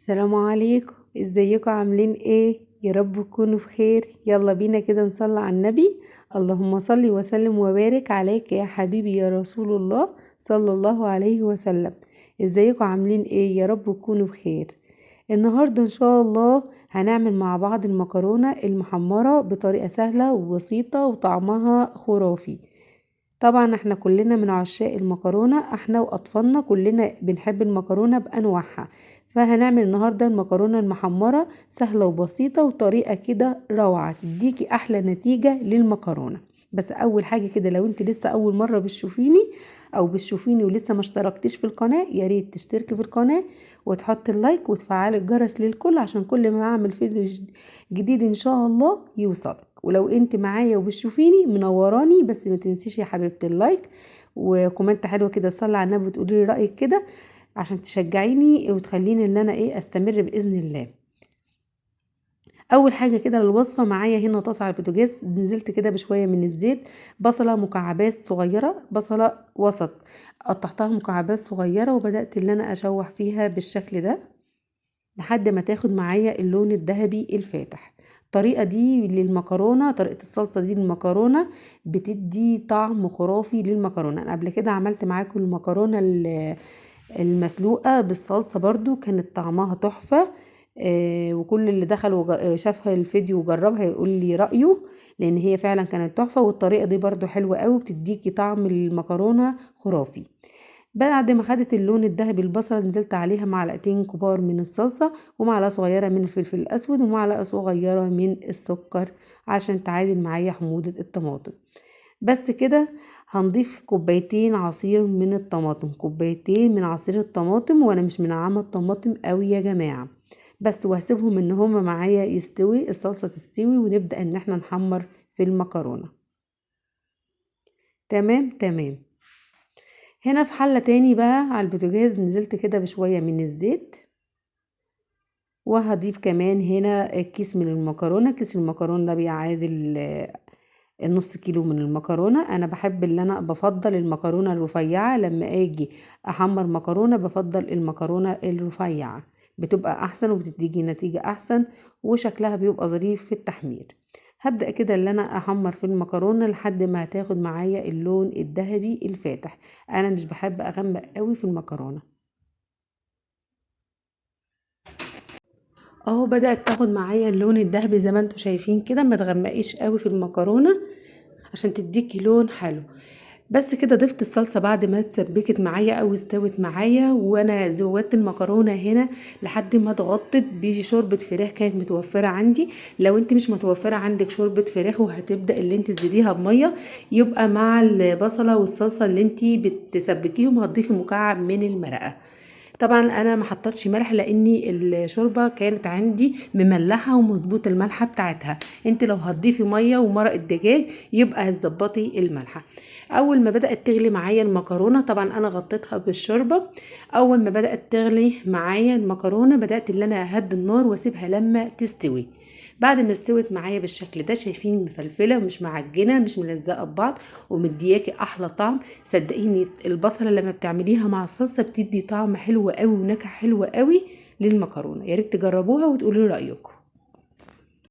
السلام عليكم، ازيكم عاملين ايه؟ يا رب تكونوا بخير. يلا بينا كده نصلي على النبي. اللهم صل وسلم وبارك عليك يا حبيبي يا رسول الله صلى الله عليه وسلم. ازيكم عاملين ايه؟ يا رب تكونوا بخير. النهاردة ان شاء الله هنعمل مع بعض المكرونة المحمرة بطريقة سهلة وبسيطة وطعمها خرافي. طبعا احنا كلنا من عشاق المكرونة، احنا واطفالنا كلنا بنحب المكرونة بانواعها. فهنعمل النهاردة المكرونة المحمرة سهلة وبسيطة وطريقة كده روعة تديكي احلى نتيجة للمكرونة. بس اول حاجة كده، لو انت لسه اول مرة بتشوفيني ولسه ما اشتركتيش في القناة، يا ريت تشتركي في القناة وتحط اللايك وتفعلي الجرس للكل عشان كل ما اعمل فيديو جديد ان شاء الله يوصلك. ولو انت معايا وبتشوفيني منوراني، بس ما تنسيش يا حبيبتي اللايك وكومنت حلو كده، صلي على النبي وتقولي لي رايك كده عشان تشجعيني وتخليني ان انا استمر باذن الله. اول حاجه كده الوصفه معايا هنا طاسه على البوتاجاز، نزلت كده بشويه من الزيت، بصله مكعبات صغيره، بصله وسط قطعتها مكعبات صغيره وبدات ان انا اشوح فيها بالشكل ده لحد ما تاخد معايا اللون الذهبي الفاتح. الطريقة دي للمكرونة، طريقة الصلصة دي للمكرونة بتدي طعم خرافي للمكرونة. أنا قبل كده عملت معاكم المكرونة المسلوقة بالصلصة برضو كانت طعمها تحفة. وكل اللي دخل شاف الفيديو وجربها يقول لي رأيه، لأن هي فعلا كانت تحفة. والطريقة دي برضو حلوة قوي، بتديكي طعم المكرونة خرافي. بعد ما خدت اللون الذهبي البصلة، نزلت عليها معلقتين كبار من الصلصة ومعلقة صغيرة من الفلفل الأسود ومعلقة صغيرة من السكر عشان تعادل معايا حموضة الطماطم. بس كده. هنضيف كوبايتين عصير من الطماطم، كوبايتين من عصير الطماطم، وانا مش منعمة الطماطم قوي يا جماعة. بس وهسيبهم ان هما معايا يستوي، الصلصة تستوي ونبدأ ان احنا نحمر في المكرونة. تمام تمام. هنا في حلة تاني بقى على البوتاجاز نزلت كده بشوية من الزيت، وهضيف كمان هنا كيس من المكرونة. كيس المكرونة ده بيعادل النص كيلو من المكرونة. انا بحب اللي انا بفضل المكرونة الرفيعة، لما اجي احمر مكرونة بفضل المكرونة الرفيعة، بتبقى احسن وبتديجي نتيجة احسن وشكلها بيبقى ظريف في التحمير. هبدأ كده اللي انا احمر في المكرونة لحد ما هتاخد معايا اللون الذهبي الفاتح. انا مش بحب اغمق قوي في المكرونة. اهو بدأت تاخد معايا اللون الذهبي زي ما انتم شايفين كده، ما تغمقيش قوي في المكرونة عشان تديكي لون حلو. بس كده ضفت الصلصة بعد ما اتسبكت معايا او استوت معايا، وانا زودت المكرونة هنا لحد ما اتغطت بشوربة فراخ كانت متوفرة عندي. لو انت مش متوفرة عندك شوربة فراخ وهتبدأ اللي انت تزيديها بمية، يبقى مع البصلة والصلصة اللي انت بتسبكيهم هتضيفي مكعب من المرقة. طبعا انا ما حطيتش ملح لاني الشوربه كانت عندي مملحه ومظبوط الملحه بتاعتها. انت لو هتضيفي ميه ومرق الدجاج يبقى هتظبطي الملحه. اول ما بدات تغلي معايا المكرونه، طبعا انا غطيتها بالشوربه. اول ما بدات تغلي معايا المكرونه بدات اللي انا اهدي النار واسيبها لما تستوي. بعد ما استوت معايا بالشكل ده، شايفين مفلفله ومش معجنه مش ملزقه ببعض ومدياكي احلى طعم. صدقيني البصله لما بتعمليها مع الصلصه بتدي طعم حلو قوي ونكهه حلوه قوي للمكرونه. يا ريت تجربوها وتقولوا لي رايكم.